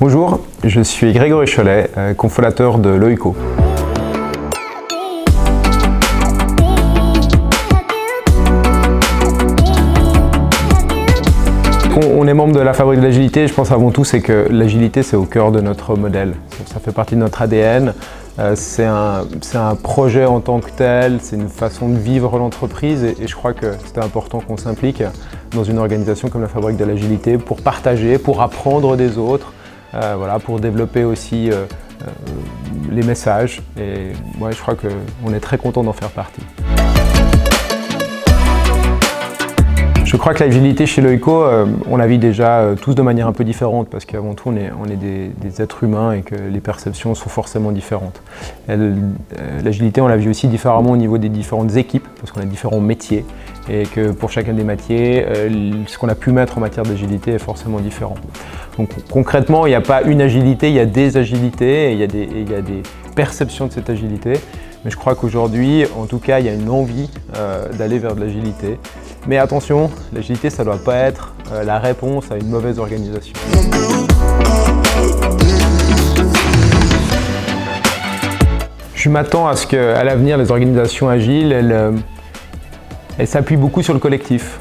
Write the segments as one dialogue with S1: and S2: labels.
S1: Bonjour, je suis Grégory Cholet, cofondateur de Loico. On est membre de la Fabrique de l'Agilité et je pense avant tout c'est que l'agilité c'est au cœur de notre modèle. Ça fait partie de notre ADN, c'est un projet en tant que tel, c'est une façon de vivre l'entreprise et je crois que c'était important qu'on s'implique dans une organisation comme la Fabrique de l'Agilité pour partager, pour apprendre des autres, pour développer aussi les messages et ouais, je crois qu'on est très content d'en faire partie. Je crois que l'agilité chez Loico, on la vit déjà tous de manière un peu différente parce qu'avant tout, on est des êtres humains et que les perceptions sont forcément différentes. L'agilité, on la vit aussi différemment au niveau des différentes équipes parce qu'on a différents métiers et que pour chacun des métiers, ce qu'on a pu mettre en matière d'agilité est forcément différent. Donc concrètement, il n'y a pas une agilité, il y a des agilités et il y a des perceptions de cette agilité. Mais je crois qu'aujourd'hui, en tout cas, il y a une envie d'aller vers de l'agilité. Mais attention, l'agilité, ça ne doit pas être la réponse à une mauvaise organisation. Je m'attends à ce qu'à l'avenir, les organisations agiles, elles s'appuient beaucoup sur le collectif.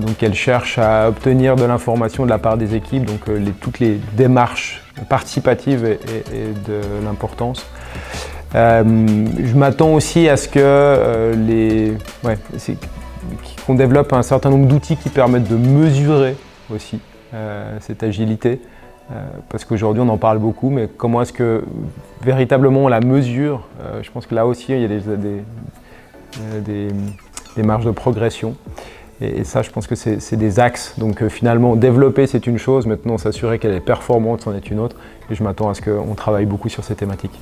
S1: Donc elles cherchent à obtenir de l'information de la part des équipes, donc toutes les démarches participatives et de l'importance. Je m'attends aussi à ce que qu'on développe un certain nombre d'outils qui permettent de mesurer aussi cette agilité. Parce qu'aujourd'hui on en parle beaucoup, mais comment est-ce que véritablement on la mesure? Je pense que là aussi il y a des marges de progression. Et ça, je pense que c'est des axes. Donc finalement, développer, c'est une chose. Maintenant, s'assurer qu'elle est performante, c'en est une autre. Et je m'attends à ce qu'on travaille beaucoup sur ces thématiques.